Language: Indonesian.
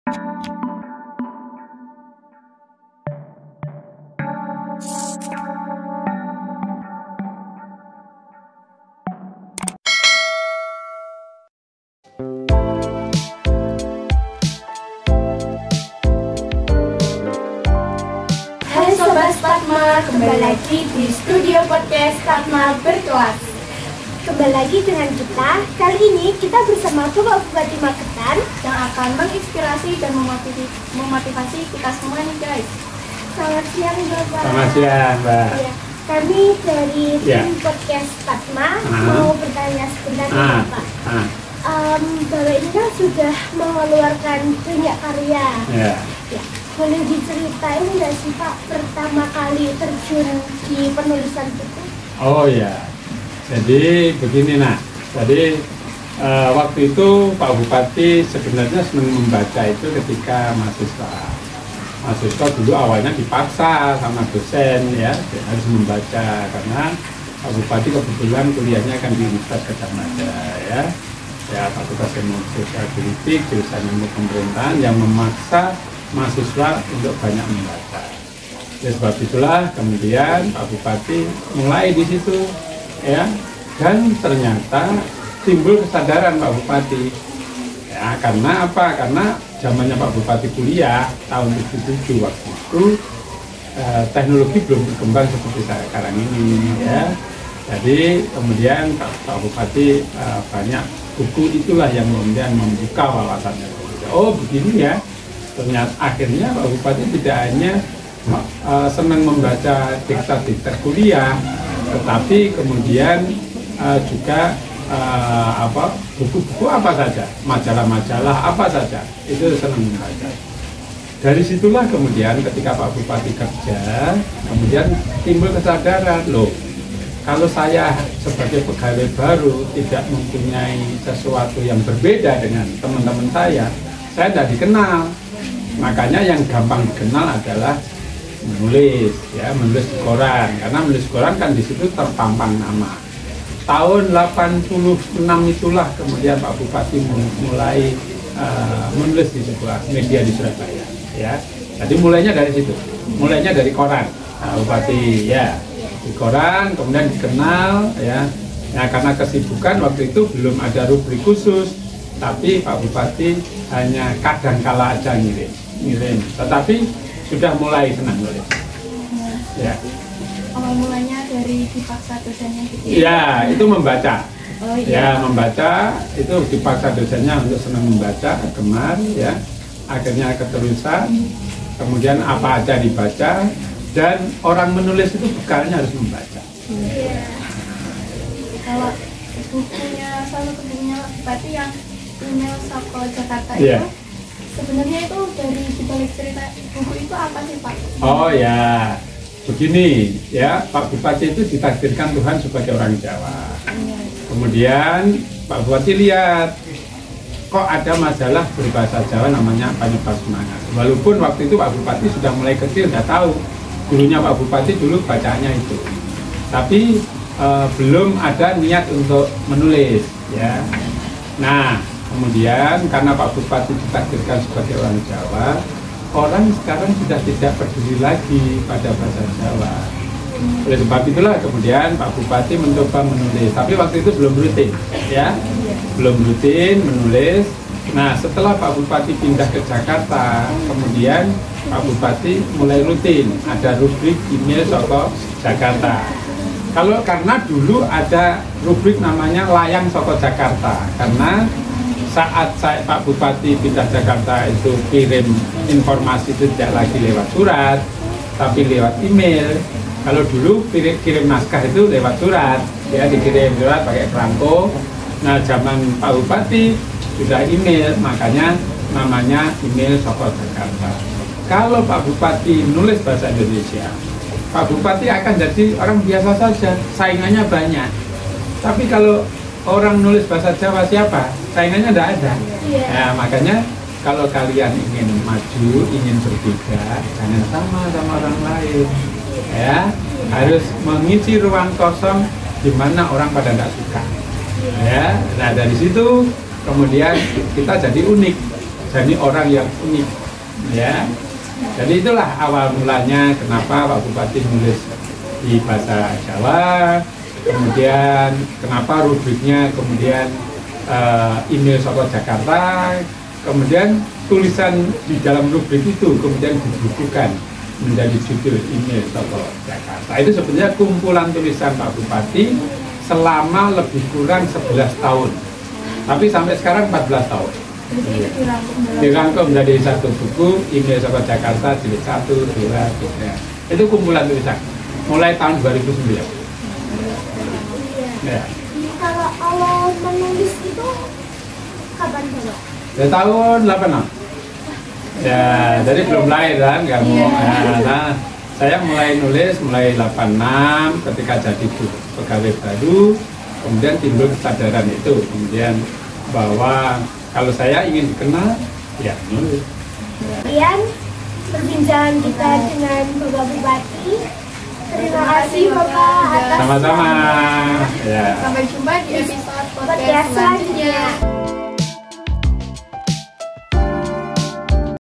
Hai Sobat Statma, kembali lagi di studio podcast Statma Berkelas. Kembali lagi dengan kita. Kali ini kita bersama Bapak Bupati Magetan Yang akan menginspirasi dan memotivasi kita semua nih guys. Selamat siang Bapak. Selamat siang, Mbak. Ya, kami dari Ya. tim podcast Statma mau bertanya sebentar nih, Bapak. Bapak ini kan sudah mengeluarkan banyak karya. Ya. Ya, boleh diceritain nggak sih Pak pertama kali terjun di penulisan buku? Oh ya. Jadi begini nak. Jadi waktu itu Pak Bupati sebenarnya senang membaca itu ketika mahasiswa. Mahasiswa dulu awalnya dipaksa sama dosen ya harus membaca karena Pak Bupati kebetulan kuliahnya kan di Universitas Gadjah Mada ya. Ya Fakultas Ilmu Sosial Politik, jurusan Ilmu Pemerintahan yang memaksa mahasiswa untuk banyak membaca. Ya, sebab itulah kemudian Pak Bupati mulai di situ ya, dan ternyata timbul kesadaran Pak Bupati ya, karena apa? Karena zamannya Pak Bupati kuliah tahun 77 waktu itu teknologi belum berkembang seperti sekarang ini ya. Jadi kemudian Pak Bupati banyak buku itulah yang kemudian membuka wawasannya. Oh begini ya. Ternyata akhirnya Pak Bupati tidak hanya senang membaca diktat-diktat kuliah, tetapi kemudian juga buku-buku apa saja, majalah-majalah apa saja, itu senang membaca. Dari situlah kemudian ketika Pak Bupati kerja, kemudian timbul kesadaran, loh, kalau saya sebagai pegawai baru tidak mempunyai sesuatu yang berbeda dengan teman-teman saya tidak dikenal. Makanya yang gampang dikenal adalah menulis, ya, menulis di koran. Karena menulis di koran kan di situ terpampang nama. Tahun 86 itulah kemudian Pak Bupati mulai menulis di sebuah media di Surabaya, ya. Jadi mulainya dari situ, mulainya dari koran, Pak Bupati, ya, di koran, kemudian dikenal, ya. Nah, karena kesibukan waktu itu belum ada rubrik khusus, tapi Pak Bupati hanya kadang-kala aja ngirim, tetapi sudah mulai senang nulis. Ya. Awal mulanya dari dipaksa dosennya gitu. Ya, itu membaca. Oh iya. Ya, membaca itu dipaksa dosennya untuk senang membaca, gemar, ya. Akhirnya keterusan, kemudian apa aja dibaca, dan orang menulis itu bekalnya harus membaca. Iya. Kalau bukunya salah satu bukunya Bupati yang Email Soko Jakarta Iya. itu sebenarnya itu dari dibalik cerita buku itu apa sih Pak? Oh ya, begini ya, Pak Bupati itu ditakdirkan Tuhan sebagai orang Jawa. Kemudian Pak Bupati lihat kok ada majalah berbahasa Jawa namanya Panyebar Semangat. Walaupun waktu itu Pak Bupati sudah mulai kecil, sudah tahu gurunya Pak Bupati dulu bacanya itu, tapi belum ada niat untuk menulis ya. Nah, kemudian karena Pak Bupati ditakdirkan sebagai orang Jawa, orang sekarang sudah tidak peduli lagi pada bahasa Jawa. Oleh sebab itulah kemudian Pak Bupati mencoba menulis, tapi waktu itu belum rutin, ya, belum rutin menulis. Nah, setelah Pak Bupati pindah ke Jakarta, kemudian Pak Bupati mulai rutin, ada rubrik email Soko Jakarta. Karena dulu ada rubrik namanya Layang Soko Jakarta, karena saat Pak Bupati pindah Jakarta itu kirim informasi itu tidak lagi lewat surat, tapi lewat email. Kalau dulu kirim naskah itu lewat surat, ya, dikirim surat pakai perangko. Nah, zaman Pak Bupati sudah email, makanya namanya email Soko Jakarta. Kalau Pak Bupati nulis bahasa Indonesia, Pak Bupati akan jadi orang biasa saja, saingannya banyak. Tapi kalau orang nulis bahasa Jawa siapa? Saingannya tidak ada. Nah, makanya kalau kalian ingin maju, ingin berbeda, jangan sama orang lain. Ya, harus mengisi ruang kosong di mana orang pada tidak suka. Ya, nah dari situ kemudian kita jadi unik. jadi orang yang unik, ya. Jadi itulah awal mulanya kenapa Pak Bupati nulis di bahasa Jawa, kemudian kenapa rubriknya kemudian email Soko Jakarta, kemudian tulisan di dalam rubrik itu kemudian dibukukan menjadi judul email Soko Jakarta. Itu sebenarnya kumpulan tulisan Pak Bupati selama lebih kurang 11 tahun, tapi sampai sekarang 14 tahun. Dirangkum menjadi satu buku email Soko Jakarta jilid 1, 2, 3. Itu kumpulan tulisan mulai tahun 2009. Ya. Kalau awal menulis itu kapan dulu? Dari tahun 86. Ya, jadi belum lahir kan kamu. Nah, saya mulai nulis mulai 86 ketika jadi pegawai baru, kemudian timbul kesadaran itu, kemudian bahwa kalau saya ingin dikenal, ya nulis. Kemudian perbincangan kita dengan Bapak Bupati. Terima kasih Bapak atas Sama-sama. Ya. Sampai jumpa di episode podcast podcast selanjutnya. selanjutnya.